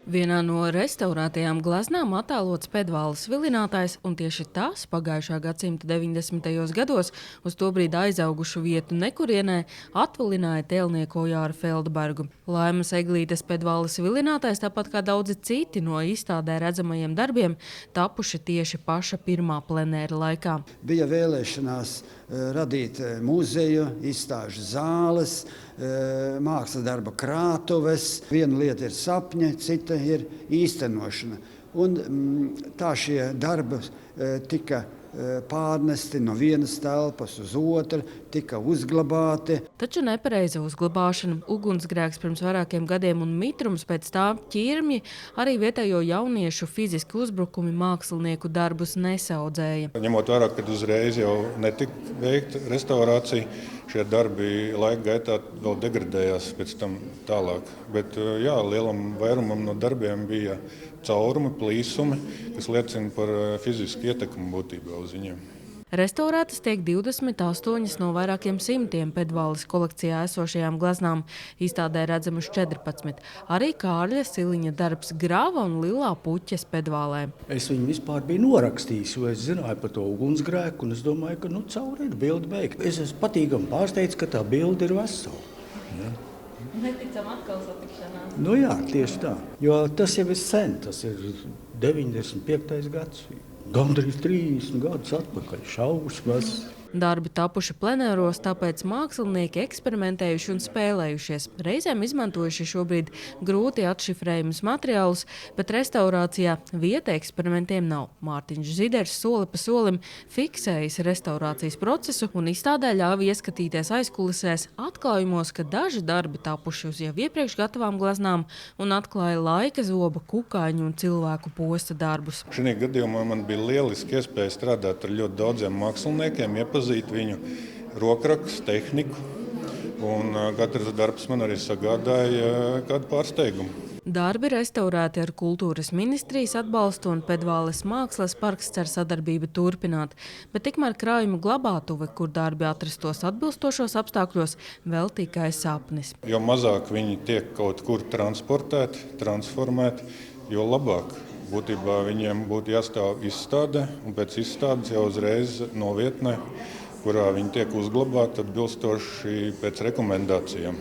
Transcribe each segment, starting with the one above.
Vienā no restaurētajām gleznām attēlots Pedvāles vilinātājs, un tieši tas pagājušā gadsimta 90. gados uz to brīdi aizaugušu vietu nekurienē atvilināja tēlnieku Ojāru Feldbergu. Laimas Eglītes Pedvāles vilinātājs, tāpat kā daudzi citi no izstādē redzamajiem darbiem, tapuši tieši paša pirmā plenēra laikā. Bija vēlēšanās radīt muzeju, izstāžu zāles, mākslas darba krātuves. Viena lieta ir sapņi, cita ir īstenošana. Un tā šie darbi tika pārnesti no vienas telpas uz otru, tika uzglabāti. Taču nepareiza uzglabāšana, ugunsgrēks pirms vairākiem gadiem un mitrums pēc tā ķirmji arī vietējo jauniešu fiziski uzbrukumi mākslinieku darbus nesaudzēja. Ņemot vērā, ka uzreiz jau netika veikta restaurācija, šie darbi laika gaitā vēl degradējās pēc tam tālāk. Bet jā, lielam vairumam no darbiem bija caurumi, plīsumi, kas liecina par fizisku ietekmi būtībā uz viņiem. Restaurētas tiek 28 no vairākiem simtiem Pedvāles kolekcijā esošajām gleznām. Izstādē redzamas 14. Arī Kārļa Siliņa darbs Grava un Lilā puķes Pedvālē. Es viņu vispār biju norakstījis, jo es zināju par to ugunsgrēku, un es domāju, ka cauri ir bilde beigta. Es esmu patīkami pārsteigts, ka tā bilde ir vesela. Ja. Neticam atkal satikšanās. Nu jā, tieši tā. Jo tas jau ir sen, tas ir 95. gads. Gandrīz 30 gadus atpakaļ, šausmas. Darbi tapuši plenēros, tāpēc mākslinieki eksperimentējuši un spēlējušies. Reizēm izmantojuši šobrīd grūti atšifrējumus materiālus, bet restaurācijā vieta eksperimentiem nav. Mārtiņš Ziders soli pa solim fiksējis restaurācijas procesu un izstādē ļāva ieskatīties aizkulisēs atklājumos, ka daži darbi tapuši uz jau iepriekš gatavām gleznām un atklāja laika zoba, kukaiņu un cilvēku posta darbus. Šī gadījumā man bija lieliski iespēja strādāt ar ļoti daudziem māksliniekiem, iepazīt viņu rokrakstu, tehniku, un katrs darbs man arī sagādāja kādu pārsteigumu. Darbi restaurēti ar kultūras ministrijas atbalstu un Pedvāles mākslas parks cer sadarbību turpināt, bet tikmēr krājumu glabātuve, kur darbi atrastos atbilstošos apstākļos, vēl tikai sapnis. Jo mazāk viņi tiek kaut kur transportēti, transformēti, jo labāk. Būtībā viņiem būtu jāstāv izstādē, un pēc izstādes jau uzreiz novietnē, kurā viņi tiek uzglabāti atbilstoši pēc rekomendācijām.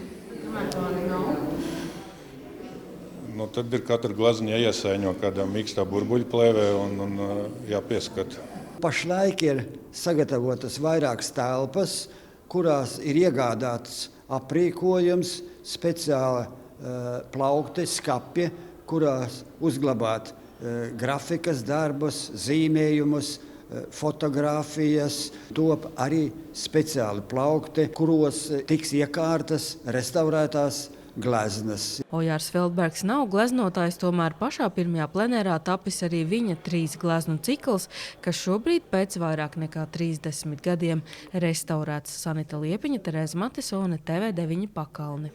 Nu, tad ir katra glezna jāiesaiņo kādā mīkstā burbuļplēvē un jāpieskata. Pašlaik ir sagatavotas vairākas telpas, kurās ir iegādāts aprīkojums, speciāli plaukti, skapji, kurās uzglabāt grafikas darbus, zīmējumus, fotogrāfijas. Top arī speciāli plaukti, kuros tiks iekārtas restaurētās gleznas. Ojārs Feldbergs nav gleznotājs, tomēr pašā pirmajā plenērā tapis arī viņa 3 gleznu cikls, kas šobrīd pēc vairāk nekā 30 gadiem restaurēts. Sanita Liepiņa, Terēza Matisone, TV9 Pakalni.